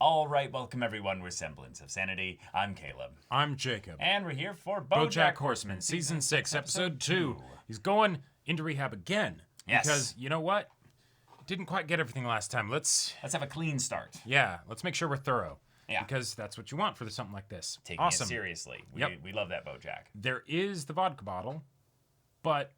All right, welcome everyone. We're Semblance of Sanity. I'm Caleb. I'm Jacob. And we're here for BoJack Horseman, Season 6, Episode 2. He's going into rehab again. Yes. Because, you know what? Didn't quite get everything last time. Let's have a clean start. Yeah, let's make sure we're thorough. Yeah. Because that's what you want for something like this. Taking it seriously. We love that BoJack. There is the vodka bottle, but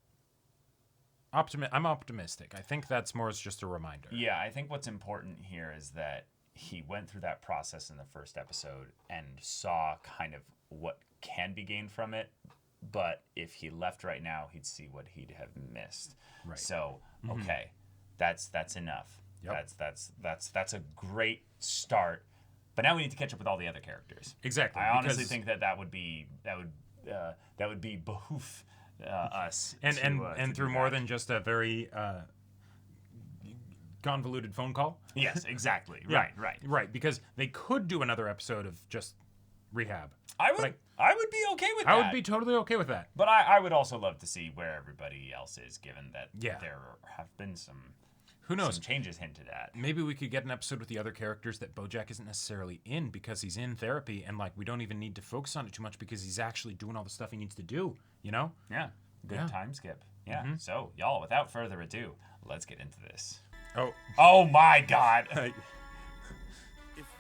I'm optimistic. I think that's more as just a reminder. Yeah, I think what's important here is that he went through that process in the first episode and saw kind of what can be gained from it, but if he left right now, he'd see what he'd have missed. Right. So, okay, that's enough. Yep. That's a great start. But now we need to catch up with all the other characters. Exactly. I honestly think that would be behoof us and through more than just a very convoluted phone call. Yes, exactly. Yeah. Right. Because they could do another episode of just rehab. I would be okay with that. I would be totally okay with that. But I would also love to see where everybody else is, given that there have been some changes hinted at. Maybe we could get an episode with the other characters that BoJack isn't necessarily in because he's in therapy, and like we don't even need to focus on it too much because he's actually doing all the stuff he needs to do. You know? Yeah. Good time skip. Yeah. So y'all, without further ado, let's get into this. Oh my God. If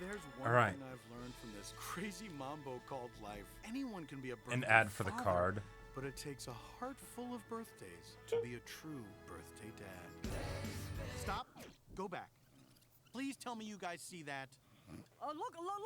there's one thing I've learned from this crazy mambo called life, anyone can be a birthday An ad for the father, card. but it takes a heart full of birthdays to be a true birthday dad. Stop. Go back. Please tell me you guys see that.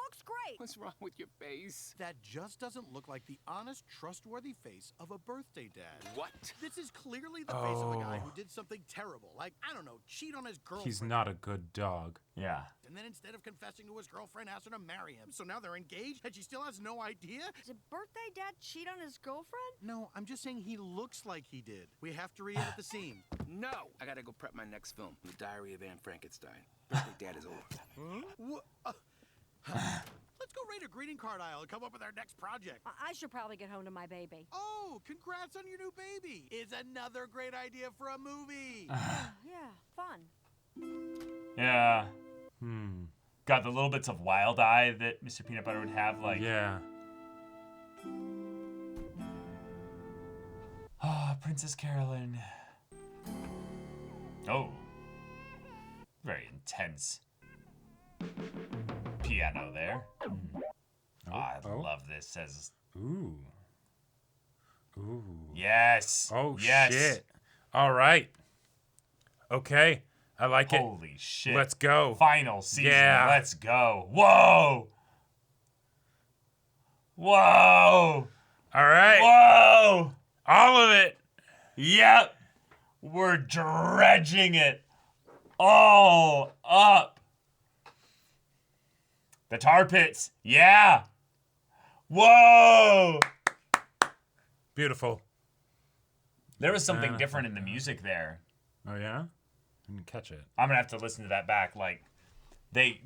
Looks great. What's wrong with your face? That just doesn't look like the honest, trustworthy face of a birthday dad. What? This is clearly the face of a guy who did something terrible, like, I don't know, cheat on his girlfriend. He's not a good dog. Yeah. And then instead of confessing to his girlfriend, asked her to marry him. So now they're engaged, and she still has no idea? Did birthday dad cheat on his girlfriend? No, I'm just saying he looks like he did. We have to re-edit the scene. No! I gotta go prep my next film, The Diary of Anne Frankenstein. Birthday dad is over. Let's go raid a greeting card aisle and come up with our next project. I should probably get home to my baby. Oh, congrats on your new baby. It's another great idea for a movie. Yeah, fun. Yeah. Got the little bits of wild eye that Mr. Peanut Butter would have, like. Yeah. Princess Carolyn. Oh. Very intense piano there. I love this. Says. Ooh. Yes. Oh, yes. shit. All right. Okay. I like it. Holy shit. Let's go. Final season. Yeah. Let's go. Whoa. Whoa. All right. Whoa. All of it. Yep. We're dredging it all up. The tar pits. Yeah. Whoa. Beautiful. There was something different in the music there. Oh, yeah? I didn't catch it. I'm going to have to listen to that back. Like, they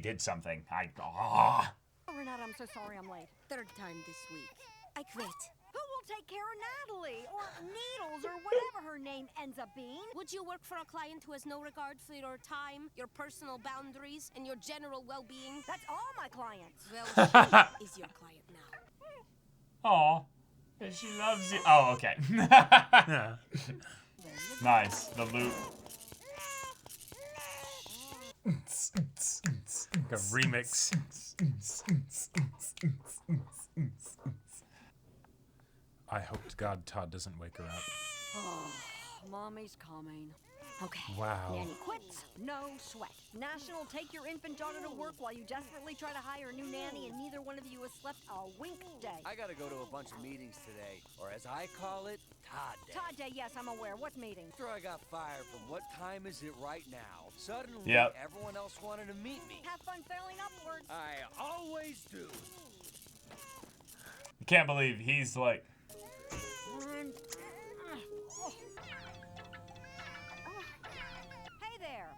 did something. Oh, Renata, I'm so sorry I'm late. Third time this week. I quit. Who will take care of Natalie? Or Needles, or whatever her name ends up being? Would you work for a client who has no regard for your time, your personal boundaries, and your general well-being? That's all my clients. Well, she is your client now. Aw. She loves you. Oh, okay. Nice. The loop. Like a remix. I hope to God Todd doesn't wake her up. Oh, Mommy's coming. Okay. Wow. Nanny quits, no sweat. National take your infant daughter to work while you desperately try to hire a new nanny, and neither one of you has slept a wink day. I gotta go to a bunch of meetings today, or as I call it, Todd Day. Todd Day, yes, I'm aware. What meeting? After I got fired from What Time Is It Right Now, suddenly everyone else wanted to meet me. Have fun failing upwards. I always do. I can't believe he's like. Hey there.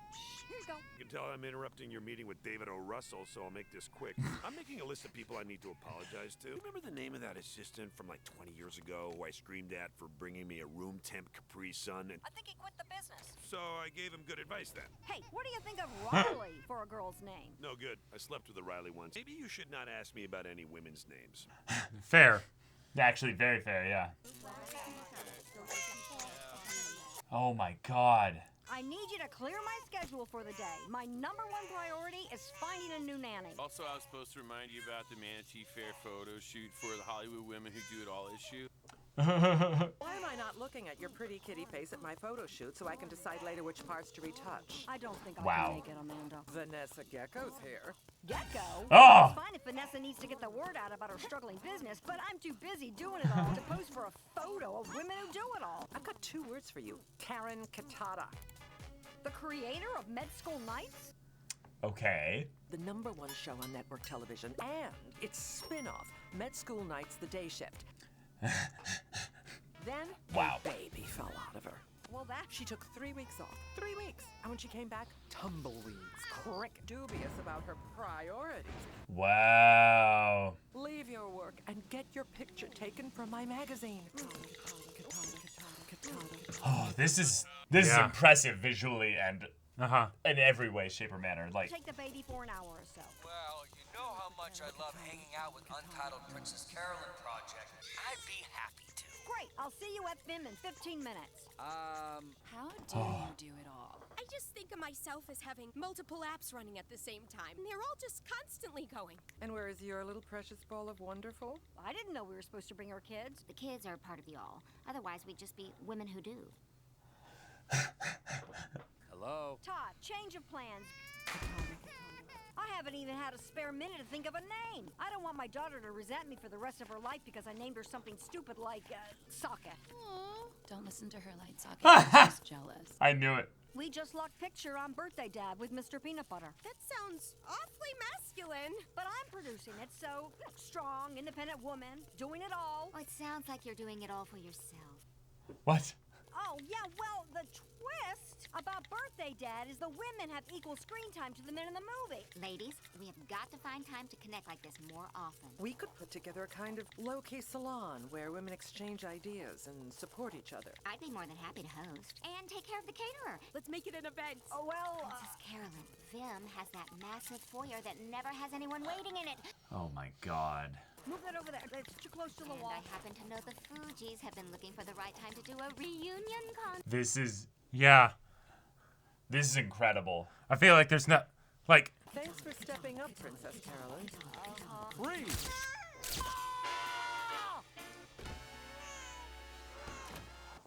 Here you go. You tell I'm interrupting your meeting with David O. Russell, so I'll make this quick. I'm making a list of people I need to apologize to. Remember the name of that assistant from like 20 years ago who I screamed at for bringing me a room temp Capri Sun? And I think he quit the business. so I gave him good advice then. Hey, what do you think of Riley for a girl's name? No good. I slept with a Riley once. Maybe you should not ask me about any women's names. Fair. Actually, very fair, yeah. Oh my god. I need you to clear my schedule for the day. My number one priority is finding a new nanny. Also, I was supposed to remind you about the Manatee Fair photo shoot for the Hollywood Women Who Do It All issue. Why am I not looking at your pretty kitty face at my photo shoot so I can decide later which parts to retouch? I don't think I Wow. can make it, Amanda. Vanessa Gecko's here. Gecko? Oh! It's fine if Vanessa needs to get the word out about her struggling business, but I'm too busy doing it all to pose for a photo of women who do it all. I've got 2 words for you. Karen Katata. The creator of Med School Nights? Okay. The #1 show on network television and its spin-off, Med School Nights, The Day Shift. Then Wow. a baby fell out of her. Well, that... She took 3 weeks off. 3 weeks. And when she came back, tumbleweeds, crick, dubious about her priorities. Wow. Leave your work and get your picture taken from my magazine. Oh, this is Yeah. impressive visually and Uh-huh. in every way, shape, or manner. Like, Take the baby for an hour or so. Well, you know how much I love hanging out with Untitled Princess Carolyn Project. I'd be happy to. Great, I'll see you at FIM in 15 minutes. How dare you do it all? I just think of myself as having multiple apps running at the same time. They're all just constantly going. And where is your little precious ball of wonderful? I didn't know we were supposed to bring our kids. The kids are part of the all. Otherwise, we'd just be women who do. Hello? Todd, change of plans. I haven't even had a spare minute to think of a name. I don't want my daughter to resent me for the rest of her life because I named her something stupid like, Sokka. Don't listen to her, Light Socket. She's just jealous. I knew it. We just locked picture on Birthday Dad with Mr. Peanut Butter. That sounds awfully masculine. But I'm producing it, so strong, independent woman, doing it all. Oh, it sounds like you're doing it all for yourself. What? Oh, yeah, well, the twist about Birthday Dad is the women have equal screen time to the men in the movie. Ladies, we have got to find time to connect like this more often. We could put together a kind of low-key salon where women exchange ideas and support each other. I'd be more than happy to host. And take care of the caterer. Let's make it an event. Oh, well, Princess Carolyn, Vim has that massive foyer that never has anyone waiting in it. Oh my god. move that over there. It's too close to the And wall. I happen to know the Fugees have been looking for the right time to do a reunion con. This is Yeah. this is incredible. I feel like there's not, like, Thanks for stepping up, Princess Carolyn. Freeze!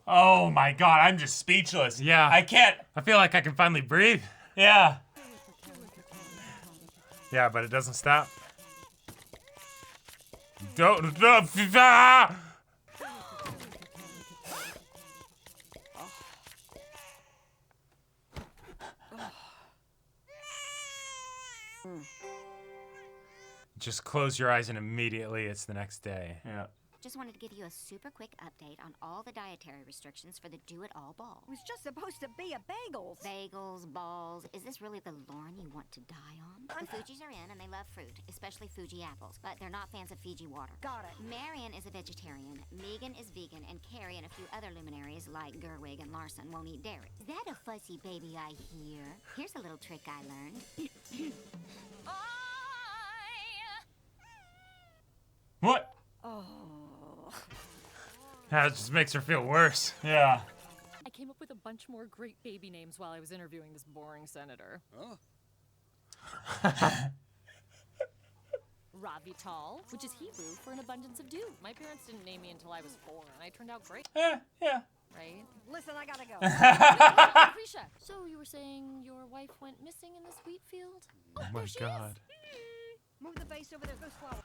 Oh my god, I'm just speechless. Yeah. I can't. I feel like I can finally breathe. Yeah. Yeah, but it doesn't stop. Don't. Ah! Just close your eyes and immediately it's the next day. Yeah. Just wanted to give you a super quick update on all the dietary restrictions for the Do-It-All Ball. It was just supposed to be a bagels. Bagels, balls. Is this really the Lauren you want to die on? The Fugees are in and they love fruit, especially Fuji apples, but they're not fans of Fiji water. Got it. Marion is a vegetarian, Megan is vegan, and Carrie and a few other luminaries like Gerwig and Larson won't eat dairy. Is that a fussy baby I hear? Here's a little trick I learned. What? Oh. That just makes her feel worse. Yeah. I came up with a bunch more great baby names while I was interviewing this boring senator. Oh. Ravital, which is Hebrew for an abundance of dew. My parents didn't name me until I was 4, and I turned out great. Yeah. Right? Listen, I gotta go. Krisha, so you were saying your wife went missing in this wheat field? Oh my god. Move the vase over there. Go slow.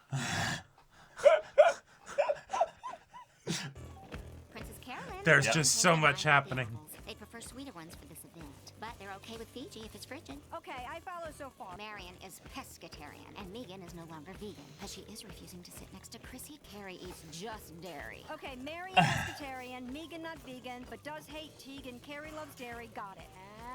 Princess Carolyn. There's just so much happening. They prefer sweeter ones for this event, but they're okay with Fiji if it's frigid. Okay, I follow so far. Marion is pescatarian, and Megan is no longer vegan, but she is refusing to sit next to Chrissy. Carrie eats just dairy. Okay, Marion pescatarian, Megan not vegan, but does hate Teague, and Carrie loves dairy. Got it.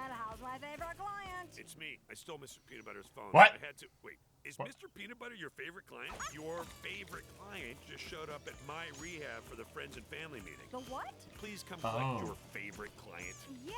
And how's my favorite client. It's me. I stole Mr. Peanut Butter's phone. What? I had to. Wait, is Mr. Peanut Butter your favorite client? Your favorite client just showed up at my rehab for the friends and family meeting. The what? Please come collect your favorite client. Yeah,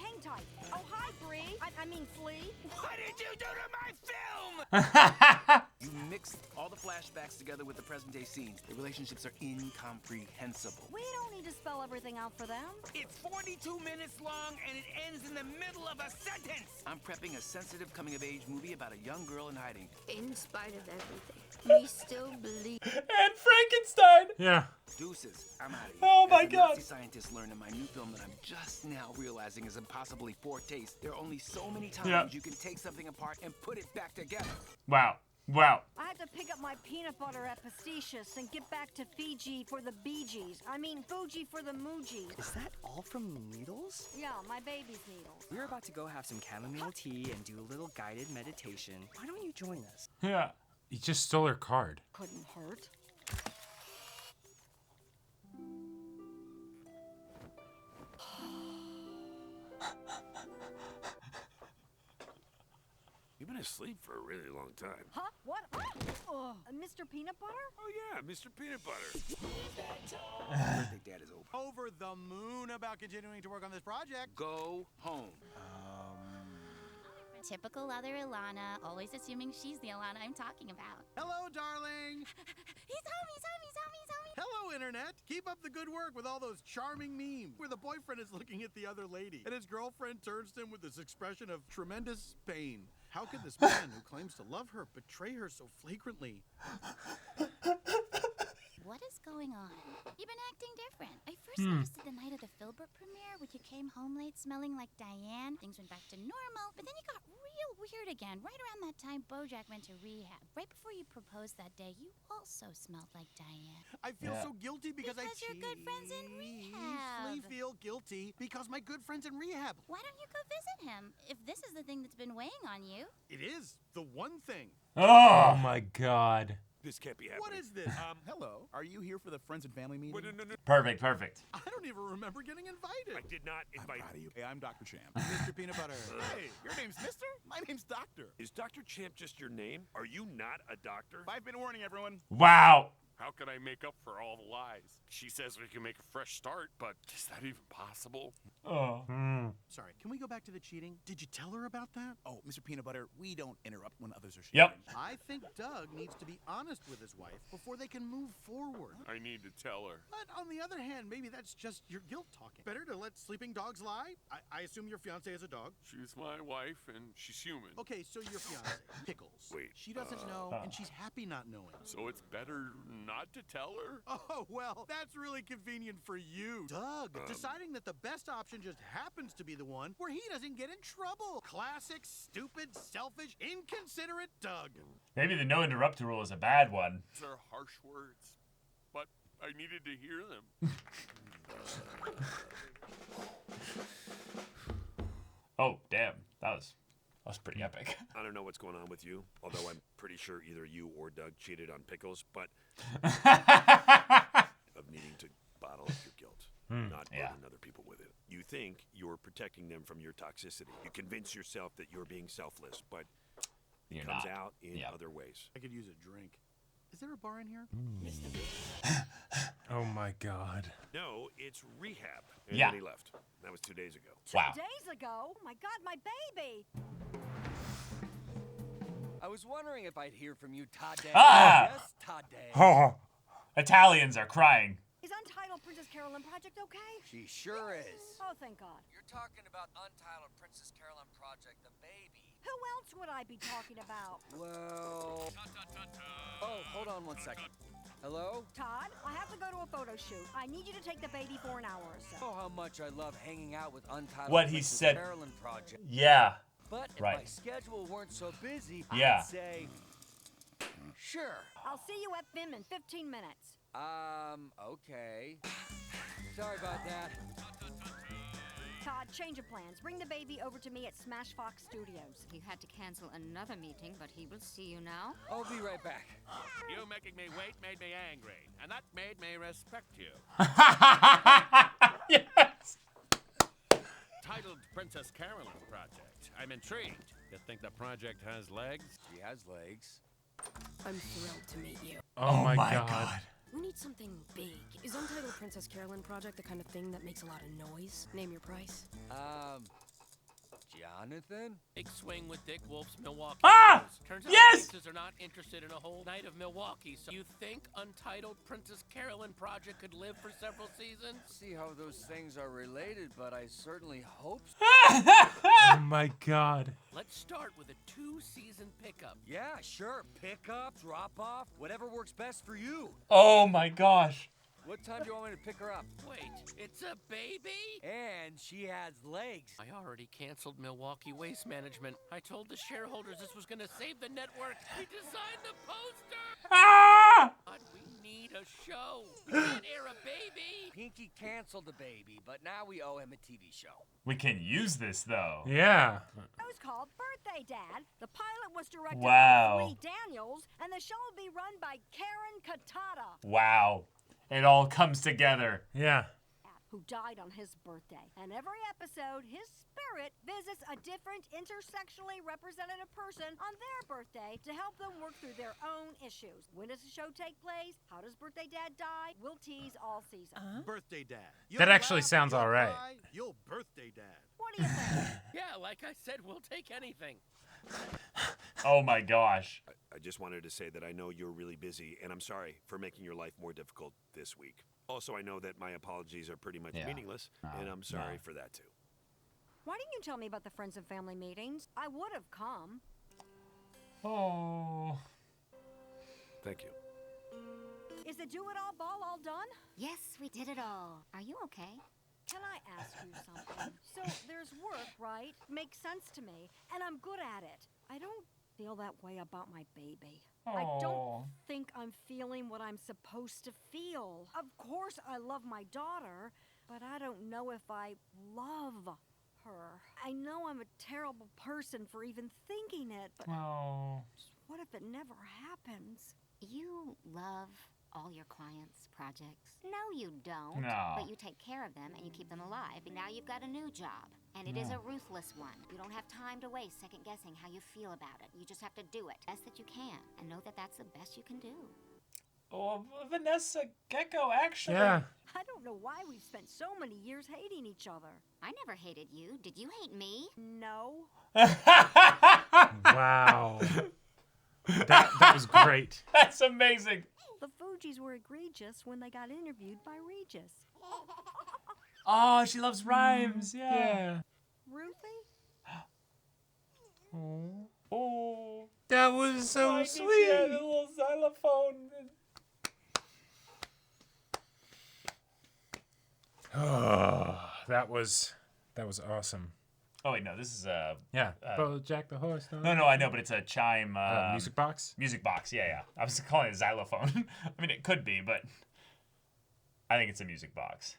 hang tight. Oh, hi, Bree. I mean, Flea. What did you do to my film? You mixed all the flashbacks together with the present day scenes. The relationships are incomprehensible. We don't need to spell everything out for them. It's 42 minutes long and it ends in the middle of a sentence. I'm prepping a sensitive coming-of-age movie about a young girl in hiding. In spite of everything, we still believe. And Frankenstein. Yeah. Deuces, I'm out of here. Oh my As a God. Nazi scientist learned in my new film that I'm just now realizing is impossibly poor taste. There are only so many times you can take something apart and put it back together. Wow. Wow. I had to pick up my peanut butter at Pasticious and get back to Fiji for the Bee Gees. I mean, Fuji for the Muji. Is that all from Needles? Yeah, my baby's needles. We're about to go have some chamomile tea and do a little guided meditation. Why don't you join us? Yeah. He just stole her card. Couldn't hurt. You've been asleep for a really long time. Huh? What? Mr. Peanut Butter? Oh yeah, Mr. Peanut Butter. Birthday dad is over. Over the moon about continuing to work on this project. Go home. Typical other Ilana, always assuming she's the Ilana I'm talking about. Hello, darling. He's home, he's home, he's home, he's home. Hello, Internet. Keep up the good work with all those charming memes where the boyfriend is looking at the other lady and his girlfriend turns to him with this expression of tremendous pain. How could this man who claims to love her betray her so flagrantly? What is going on? You've been acting different. I first noticed it the night of the Filbert premiere when you came home late smelling like Diane. Things went back to normal, but then you got real weird again. Right around that time, BoJack went to rehab. Right before you proposed that day, you also smelled like Diane. I feel so guilty because you're good friends in rehab. Feel guilty because my good friend's in rehab. Why don't you go visit him? If this is the thing that's been weighing on you. It is the one thing. Oh my God. This can't be happening. What is this? Hello. Are you here for the friends and family meeting? No. Perfect. Perfect. I don't even remember getting invited. I did not invite you. Hey, I'm Dr. Champ. Mr. Peanut Butter. Hey, your name's Mister? My name's Doctor. Is Dr. Champ just your name? Are you not a doctor? 5-minute warning, everyone. Wow. How can I make up for all the lies? She says we can make a fresh start, but is that even possible? Oh. Sorry, can we go back to the cheating? Did you tell her about that? Oh, Mr. Peanut Butter, we don't interrupt when others are Yep. sharing. I think Doug needs to be honest with his wife before they can move forward. I need to tell her. But on the other hand, maybe that's just your guilt talking. Better to let sleeping dogs lie? I assume your fiance is a dog? She's my wife, and she's human. Okay, so your fiance, Pickles. Wait. She doesn't know, and she's happy not knowing. So it's better not to tell her? Oh, well, that's really convenient for you. Doug, deciding that the best option just happens to be the one where he doesn't get in trouble. Classic, stupid, selfish, inconsiderate Doug. Maybe the no interrupt rule is a bad one. These are harsh words, but I needed to hear them. Oh, damn. That was pretty epic. I don't know what's going on with you, although I'm pretty sure either you or Doug cheated on Pickles, but of needing to bottle up your guilt, not burden other people with it. You think you're protecting them from your toxicity. You convince yourself that you're being selfless, but it comes out in other ways. I could use a drink. Is there a bar in here? Oh my God. No, it's Rehab. And Yeah. then he left. That was 2 days ago. Wow. 2 days ago? Oh my God, my baby! I was wondering if I'd hear from you, Tade. Ah! Yes, Tade. Oh. Italians are crying. Is Untitled Princess Carolyn project okay? She sure is. Oh, thank God. You're talking about Untitled Princess Carolyn Project, the baby. Who else would I be talking about? Well... Oh, hold on one second. Hello? Todd, I have to go to a photo shoot. I need you to take the baby for an hour or so. Oh, how much I love hanging out with Untitled What he Princess said. Carolyn Project. Yeah. But if Right. my schedule weren't so busy, Yeah. I'd say... Sure. I'll see you at FIM in 15 minutes. Okay. Sorry about that. Todd, change of plans. Bring the baby over to me at Smash Fox Studios. You had to cancel another meeting, but he will see you now. I'll be right back. You making me wait made me angry, and that made me respect you. Yes. Untitled Princess Carolyn project. I'm intrigued. You think the project has legs? She has legs. I'm thrilled to meet you. Oh my God. We need something big. Is Untitled Princess Carolyn project the kind of thing that makes a lot of noise? Name your price. Jonathan? Big swing with Dick Wolf's Milwaukee. Ah! Turns out Yes! audiences are not interested in a whole night of Milwaukee. So you think Untitled Princess Carolyn project could live for several seasons? See how those things are related, but I certainly hope so. Oh my God. Let's start with a 2-season pickup. Yeah, sure. Pick up, drop off, whatever works best for you. Oh my gosh. What time do you want me to pick her up? Wait, it's a baby? And she has legs. I already canceled Milwaukee Waste Management. I told the shareholders this was gonna save the network. We designed the poster! Ah! God, we need a show. We can't air a baby. Pinky canceled the baby, but now we owe him a TV show. We can use this though. Yeah. It was called Birthday Dad. The pilot was directed Wow. by Lee Daniels, and the show will be run by Karen Katata. Wow. It all comes together. Yeah. Who died on his birthday. And every episode, his spirit visits a different intersectionally representative person on their birthday to help them work through their own issues. When does the show take place? How does Birthday Dad die? We'll tease all season. Birthday Dad. That actually sounds all right. You'll Birthday Dad. What do you think? Yeah, like I said, we'll take anything. Oh my gosh. I just wanted to say that I know you're really busy, and I'm sorry for making your life more difficult this week. Also, I know that my apologies are pretty much meaningless, and I'm sorry for that too. Why didn't you tell me about the friends and family meetings? I would have come. Oh. Thank you. Is the do-it-all ball all done? Yes, we did it all. Are you okay? Can I ask you something? So there's work, right? Makes sense to me, and I'm good at it. I don't feel that way about my baby. I don't think I'm feeling what I'm supposed to feel. Of course I love my daughter, but I don't know if I love her. I know I'm a terrible person for even thinking it, but what if it never happens? You love all your clients' projects? No, you don't. No. But you take care of them and you keep them alive. And now you've got a new job. And it is a ruthless one. You don't have time to waste second guessing how you feel about it. You just have to do it best that you can. And know that that's the best you can do. Oh, Vanessa Gecko, actually. Yeah. I don't know why we've spent so many years hating each other. I never hated you. Did you hate me? No. Wow. That was great. That's amazing. The Fugees were egregious when they got interviewed by Regis. Oh, she loves rhymes. Yeah. Ruthie? Oh. That was so She sweet. had a little xylophone. Oh, that was awesome. Oh wait, no, this is Yeah. BoJack the Horseman. No, I know, but it's a chime. Music box? Music box, yeah. I was calling it xylophone. I mean, it could be, but I think it's a music box.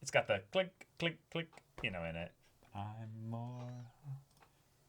It's got the click, click, click, in it. I'm more.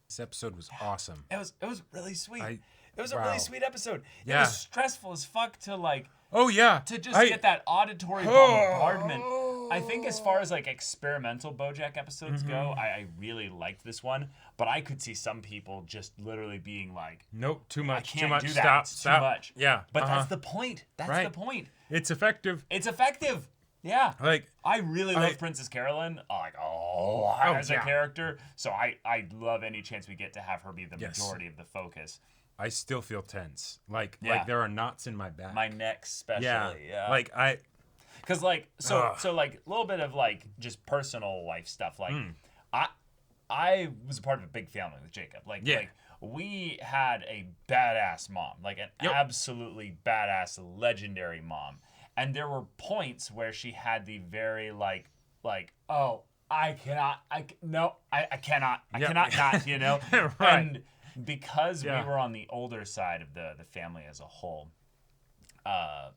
This episode was awesome. It was really sweet. It was a wow. really sweet episode. Yeah. It was stressful as fuck to like. Oh yeah. To just get that auditory bombardment. I think as far as like experimental BoJack episodes go, I really liked this one, but I could see some people just literally being like, "Nope, too much, I can't too much. do that. Stop, It's stop. too much." Yeah, but that's the point. That's the point. It's effective. It's effective. Yeah. Like I really love Princess Carolyn. As a character. So I love any chance we get to have her be the majority of the focus. I still feel tense. Like there are knots in my back. My neck especially. Yeah. Like Cause like so like a little bit of like just personal life stuff. Like I was a part of a big family with Jacob. Like we had a badass mom, like an absolutely badass legendary mom. And there were points where she had the very like I cannot not, you know? Right. And because we were on the older side of the family as a whole,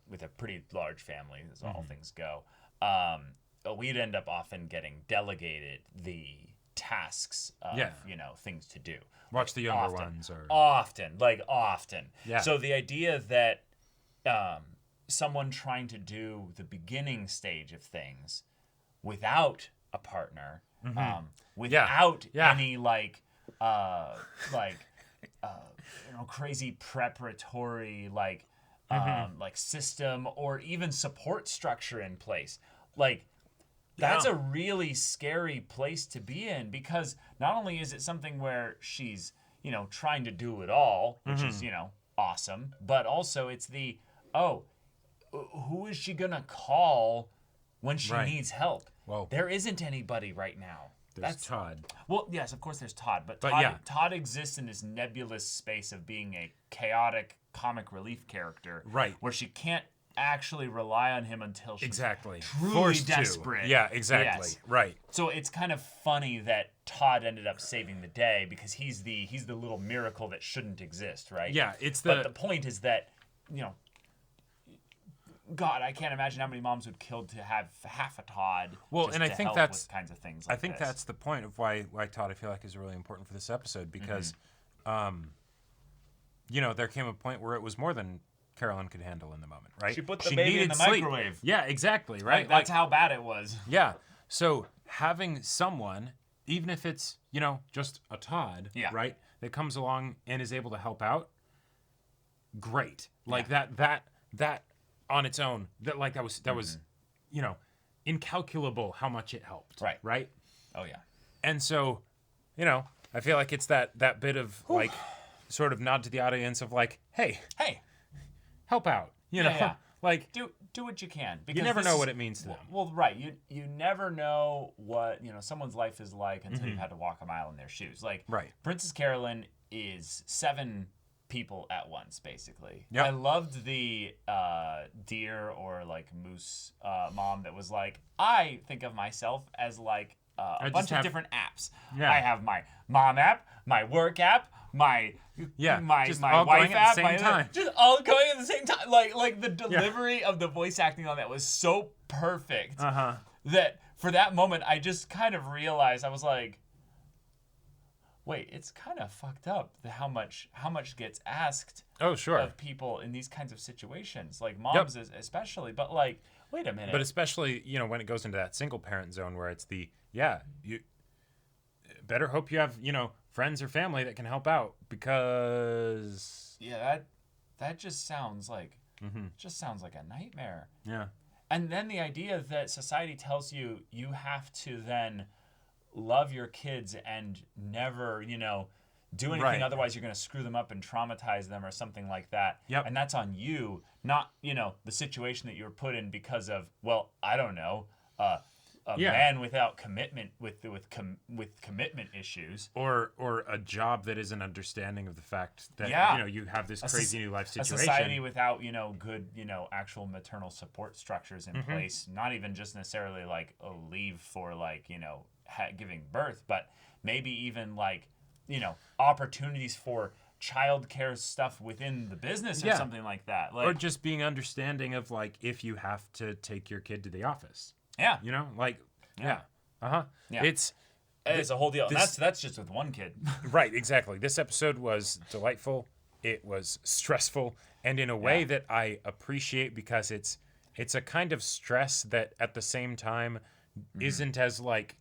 with a pretty large family, as all things go, we'd end up often getting delegated the tasks of, things to do. Watch the younger ones. Often. Yeah. So the idea that someone trying to do the beginning stage of things without a partner without Yeah. any crazy preparatory like system or even support structure in place. Like that's a really scary place to be in, because not only is it something where she's, trying to do it all, which is, awesome, but also it's who is she gonna call when she needs help? Well, there isn't anybody right now. There's Todd. Well, yes, of course there's Todd, but Todd exists in this nebulous space of being a chaotic comic relief character, right? Where she can't actually rely on him until she's truly forced desperate. To. Yeah, exactly. Yes. Right. So it's kind of funny that Todd ended up saving the day because he's the little miracle that shouldn't exist, right? Yeah, But the point is that, God, I can't imagine how many moms would kill to have half a Todd. Well, just and I to think help that's with kinds of things. I think that's the point of why Todd, I feel like, is really important for this episode, because, there came a point where it was more than Carolyn could handle in the moment, right? She put the baby in the microwave. Yeah, exactly, right? That's how bad it was. Yeah. So having someone, even if it's, just a Todd, right, that comes along and is able to help out, great. Like that on its own, that was, incalculable how much it helped. Right. Right? Oh yeah. And so, I feel like it's that bit of like sort of nod to the audience of like, hey, help out. Like do what you can, because you never know what it means to them. Well, right. You never know what someone's life is like until you've had to walk a mile in their shoes. Like Princess Carolyn is 7 people at once, basically. Yep. I loved the deer or like moose mom that was like, I think of myself as like a bunch of different apps. Yeah. I have my mom app, my work app, my just my all wife going app, at the same time. just all going at the same time. Like the delivery of the voice acting on that was so perfect that for that moment I just kind of realized, I was like, wait, it's kind of fucked up how much gets asked of people in these kinds of situations, like moms especially. But like, wait a minute. But especially, when it goes into that single parent zone where it's you better hope you have, friends or family that can help out, because that just sounds like a nightmare. Yeah. And then the idea that society tells you have to then love your kids and never, do anything, otherwise you're going to screw them up and traumatize them or something like that. Yep. And that's on you, not, the situation that you were put in because of, well, I don't know, a man without commitment with commitment issues, or a job that isn't understanding of the fact that you have this crazy new life situation, a society without good actual maternal support structures in place, not even just necessarily like a leave for like giving birth, but maybe even like opportunities for childcare stuff within the business or something like that, like, or just being understanding of like if you have to take your kid to the office. Yeah. It's a whole deal. That's just with one kid. Right, exactly. This episode was delightful. It was stressful, and in a way that I appreciate, because it's a kind of stress that at the same time isn't as like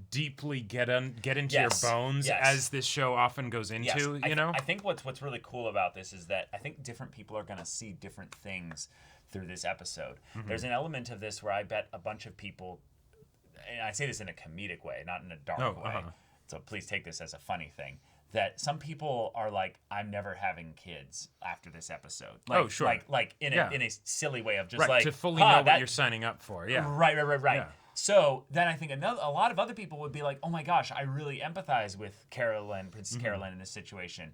deeply get into your bones as this show often goes into. I think what's really cool about this is that I think different people are going to see different things through this episode. There's an element of this where I bet a bunch of people, and I say this in a comedic way, not in a dark way, so please take this as a funny thing, that some people are like, I'm never having kids after this episode. Like, like in a silly way of just like to fully know what you're signing up for. Yeah. Right. Yeah. So then I think a lot of other people would be like, oh my gosh, I really empathize with Princess Carolyn in this situation.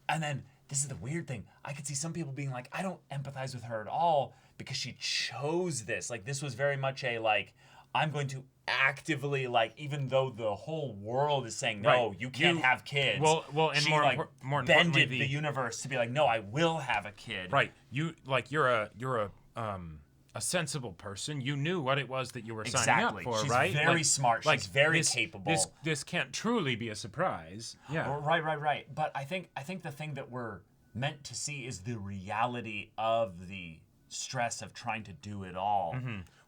And then this is the weird thing. I could see some people being like, I don't empathize with her at all because she chose this. Like, this was very much a like, I'm going to actively, like, even though the whole world is saying, no, you can't have kids. Well, and she, more bended importantly, the universe to be like, no, I will have a kid. Right. You're a sensible person. You knew what it was that you were signing up for, She's right? She's very smart. She's very capable. This can't truly be a surprise. Yeah. Right. But I think the thing that we're meant to see is the reality of the stress of trying to do it all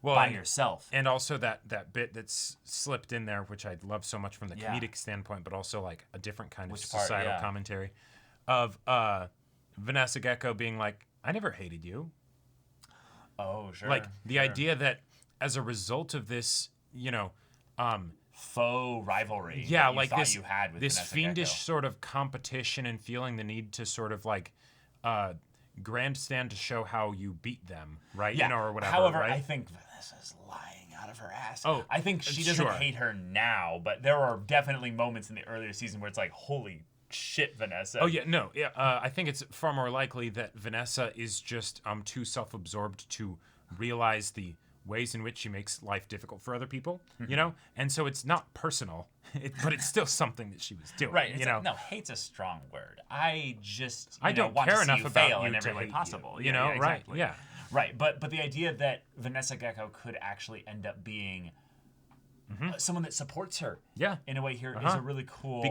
well, by yourself. And also that bit that's slipped in there, which I love so much from the comedic standpoint, but also like a different kind of societal commentary of Vanessa Gecko being like, I never hated you. Oh, sure. Like the idea that as a result of this, you know, faux rivalry. Yeah, that you like thought you had with this Vanessa fiendish Gecko. sort of competition and feeling the need to sort of like grandstand to show how you beat them, right? Yeah. You know, or whatever. However, right? I think Vanessa's lying out of her ass. Oh, I think she doesn't hate her now, but there are definitely moments in the earlier season where it's like, holy shit, Vanessa. Oh yeah, no, yeah. I think it's far more likely that Vanessa is just too self-absorbed to realize the ways in which she makes life difficult for other people. You know, and so it's not personal, but it's still something that she was doing. Right. You know, no, hate's a strong word. I just I don't want care to see enough you about fail you in every to way hate possible. you know, exactly. right? Yeah. Right, but the idea that Vanessa Gecko could actually end up being someone that supports her, in a way here is a really cool,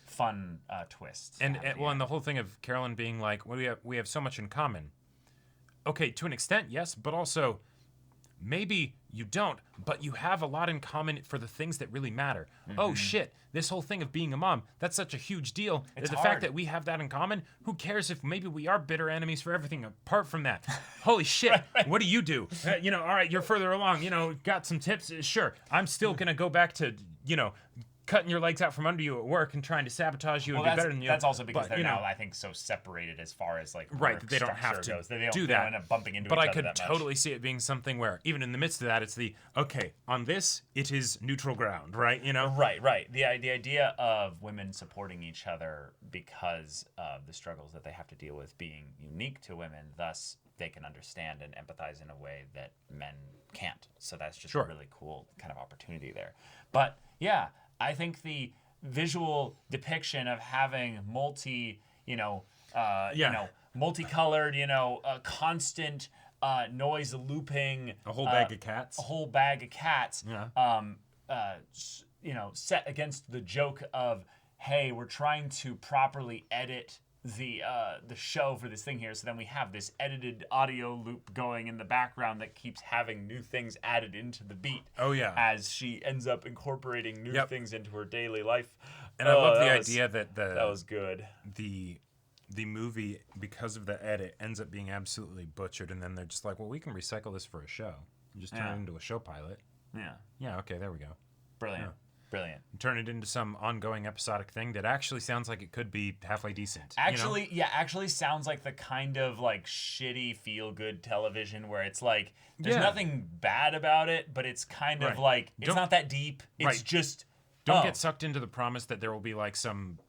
fun twist. And the whole thing of Carolyn being like, well, we have so much in common. Okay, to an extent, yes, but also maybe you don't, but you have a lot in common for the things that really matter. Oh shit, this whole thing of being a mom, that's such a huge deal. It's the hard. fact that we have that in common, who cares if maybe we are bitter enemies for everything apart from that? Holy shit, what do you do? You know, all right, you're further along, you know, got some tips? Sure, I'm still gonna go back to, you know, cutting your legs out from under you at work and trying to sabotage you and be better than you. That's also because they're you know, now, I think, so separated as far as like right, work they don't have structure to goes. They don't do they don't that. end up bumping into but each I other could that much. totally see it being something where even in the midst of that, it's the okay on this it is neutral ground, right? You know, right. The idea of women supporting each other because of the struggles that they have to deal with being unique to women, thus they can understand and empathize in a way that men can't. So that's just a really cool kind of opportunity there. But yeah, I think the visual depiction of having multicolored, constant noise looping, a whole bag of cats. Set against the joke of, hey, we're trying to properly edit the show for this thing here, so then we have this edited audio loop going in the background that keeps having new things added into the beat. Oh yeah, as she ends up incorporating new things into her daily life. And I love the idea that that was good. The movie, because of the edit, ends up being absolutely butchered, and then they're just like, well, we can recycle this for a show. And just turn it into a show pilot. Yeah. Okay, there we go. Brilliant. Yeah. Brilliant. Turn it into some ongoing episodic thing that actually sounds like it could be halfway decent. Actually sounds like the kind of like shitty feel-good television where it's like there's nothing bad about it, but it's kind of like it's not that deep. It's just don't get sucked into the promise that there will be like some,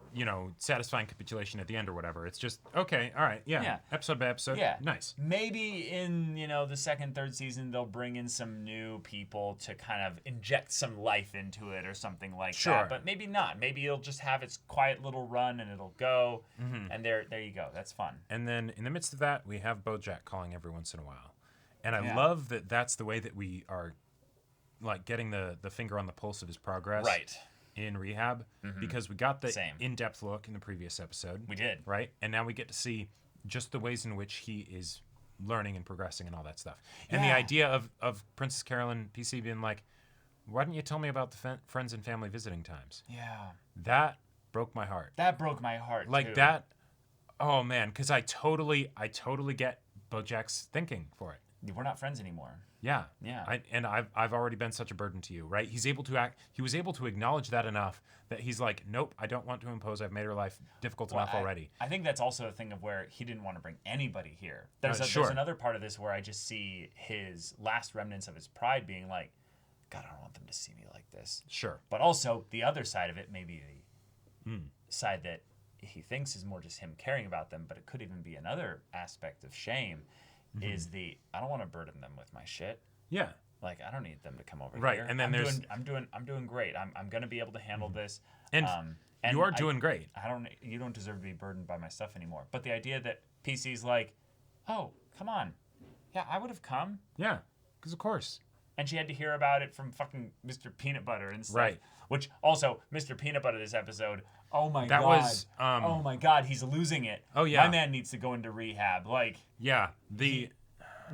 satisfying capitulation at the end or whatever. It's just okay, all right, episode by episode. Yeah, nice. Maybe in the second, third season they'll bring in some new people to kind of inject some life into it or something like that. But maybe not. Maybe it'll just have its quiet little run and it'll go. And there you go. That's fun. And then in the midst of that, we have BoJack calling every once in a while, and I love that. That's the way that we are, like getting the finger on the pulse of his progress. Right. In Rehab, because we got the in-depth look in the previous episode. We did. Right? And now we get to see just the ways in which he is learning and progressing and all that stuff. And the idea of Princess Carolyn PC being like, why didn't you tell me about the friends and family visiting times? Yeah. That broke my heart. That broke my heart, like too. That, oh man, because I totally get BoJack's thinking for it. We're not friends anymore. Yeah. I've already been such a burden to you, right? He was able to acknowledge that enough that he's like, nope, I don't want to impose. I've made her life difficult enough already. I think that's also a thing of where he didn't want to bring anybody here. There's another part of this where I just see his last remnants of his pride being like, God, I don't want them to see me like this. Sure. But also the other side of it, maybe the side that he thinks is more just him caring about them, but it could even be another aspect of shame. Is I don't want to burden them with my shit. Yeah. Like I don't need them to come over right. here. And then I'm doing great. I'm gonna be able to handle this. And you are doing great. You don't deserve to be burdened by my stuff anymore. But the idea that PC's like, oh, come on. Yeah, I would have come. Yeah. Because of course. And she had to hear about it from fucking Mr. Peanut Butter and stuff. Right. Which also, Mr. Peanut Butter this episode, oh my God. Oh my God, he's losing it. Oh yeah. My man needs to go into rehab. Like yeah,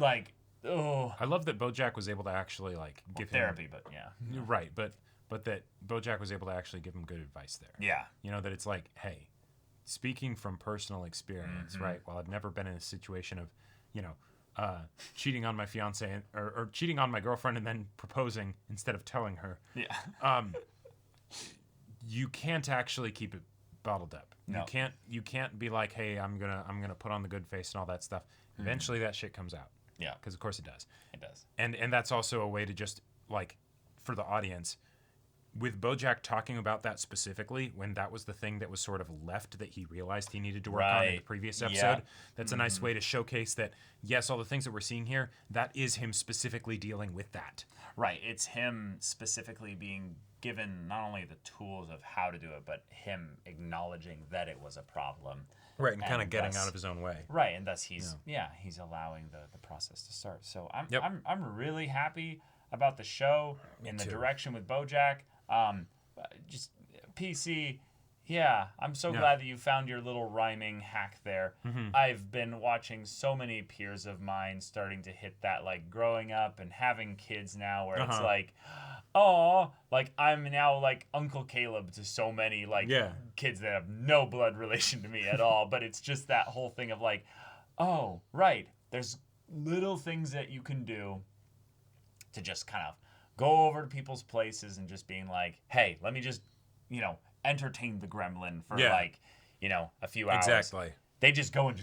like, oh. I love that BoJack was able to actually like give therapy, him, but yeah. Right, but that BoJack was able to actually give him good advice there. Yeah. You know, that it's like, hey, speaking from personal experience, right? While I've never been in a situation of, you know, cheating on my fiance or cheating on my girlfriend and then proposing instead of telling her. Yeah. You can't actually keep it bottled up. No. You can't be like, hey, I'm gonna put on the good face and all that stuff. Eventually that shit comes out. Yeah. Because of course it does. It does. And that's also a way to just like, for the audience, with BoJack talking about that specifically, when that was the thing that was sort of left that he realized he needed to work on in the previous episode, that's a nice way to showcase that, yes, all the things that we're seeing here, that is him specifically dealing with that. Right. It's him specifically being given not only the tools of how to do it, but him acknowledging that it was a problem. Right, and kind of getting out of his own way. Right, and thus he's he's allowing the process to start. So I'm really happy about the show in the direction with BoJack. Just PC, I'm so glad that you found your little rhyming hack there. I've been watching so many peers of mine starting to hit that, like, growing up and having kids now where it's like, oh, like, I'm now like Uncle Caleb to so many like kids that have no blood relation to me at all, but it's just that whole thing of like, oh, right, there's little things that you can do to just kind of go over to people's places and just being like, hey, let me just, you know, entertain the gremlin for like, you know, a few hours. Exactly. They just go and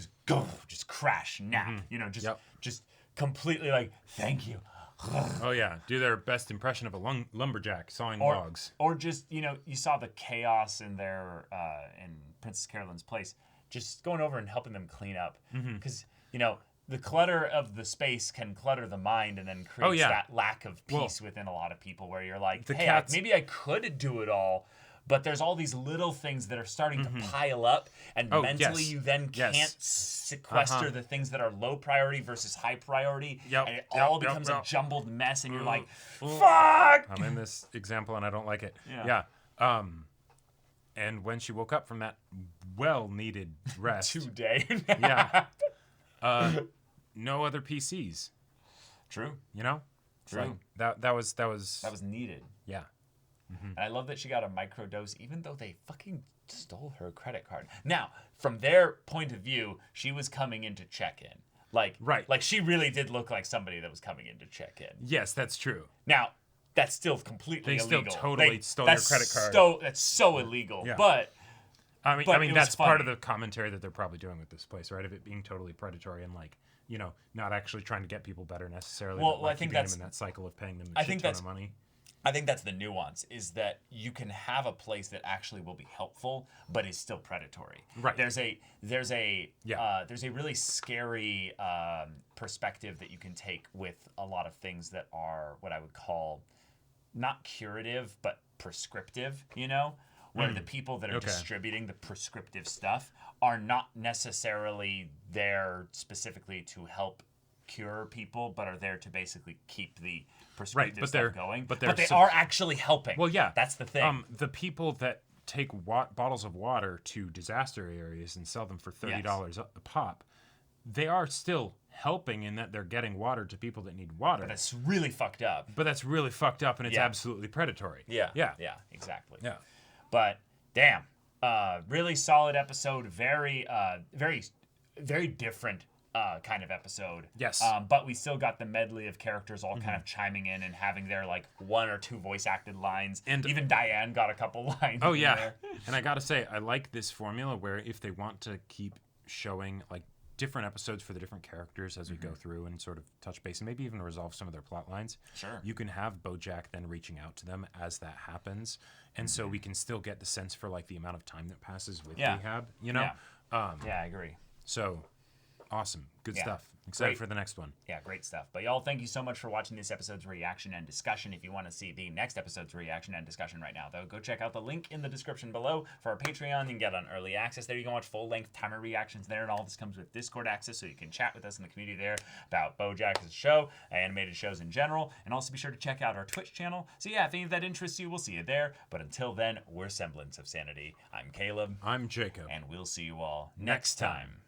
just crash, nap, you know, just completely like, thank you. Oh yeah, do their best impression of a lumberjack sawing logs. Or just, you know, you saw the chaos in their in Princess Carolyn's place, just going over and helping them clean up, because you know, the clutter of the space can clutter the mind and then creates that lack of peace within a lot of people where you're like, hey, maybe I could do it all, but there's all these little things that are starting to pile up, and mentally you then can't sequester the things that are low priority versus high priority, and it all becomes a jumbled mess, and you're like, fuck! I'm in this example and I don't like it. And when she woke up from that well-needed rest... 2 day. No other PCs. True. You know? True. Like, that was needed. Yeah. And I love that she got a microdose, even though they fucking stole her credit card. Now, from their point of view, she was coming in to check in. Like she really did look like somebody that was coming in to check in. Yes, that's true. Now, that's still completely illegal. They still totally stole your credit card. That's so illegal. Yeah. But I mean that's part of the commentary that they're probably doing with this place, right? Of it being totally predatory and like, you know, not actually trying to get people better necessarily. Well, but, like, I think keeping that's them in that cycle of paying them a shit ton of money. I think that's the nuance, is that you can have a place that actually will be helpful, but is still predatory. Right. There's a really scary perspective that you can take with a lot of things that are what I would call not curative, but prescriptive, you know? Where the people that are distributing the prescriptive stuff are not necessarily there specifically to help cure people, but are there to basically keep the prescriptive stuff going. But they are actually helping. Well, yeah. That's the thing. The people that take bottles of water to disaster areas and sell them for $30 a pop, they are still helping in that they're getting water to people that need water. But that's really fucked up. And it's absolutely predatory. Yeah, exactly. Yeah. But damn, really solid episode. Very, very different kind of episode. Yes. But we still got the medley of characters all kind of chiming in and having their like 1 or 2 voice acted lines. And even Diane got a couple lines. Oh yeah. There. And I gotta say, I like this formula where if they want to keep showing like different episodes for the different characters as we go through and sort of touch base and maybe even resolve some of their plot lines. Sure. You can have BoJack then reaching out to them as that happens. And so we can still get the sense for like the amount of time that passes with Rehab, you know? Yeah, I agree. So awesome. Good stuff. Excited for the next one. Yeah, great stuff. But y'all, thank you so much for watching this episode's reaction and discussion. If you want to see the next episode's reaction and discussion right now, though, go check out the link in the description below for our Patreon. You can get on early access there. You can watch full-length timer reactions there, and all this comes with Discord access, so you can chat with us in the community there about BoJack's show, animated shows in general, and also be sure to check out our Twitch channel. So yeah, if any of that interests you, we'll see you there. But until then, we're Semblance of Sanity. I'm Caleb. I'm Jacob. And we'll see you all next time.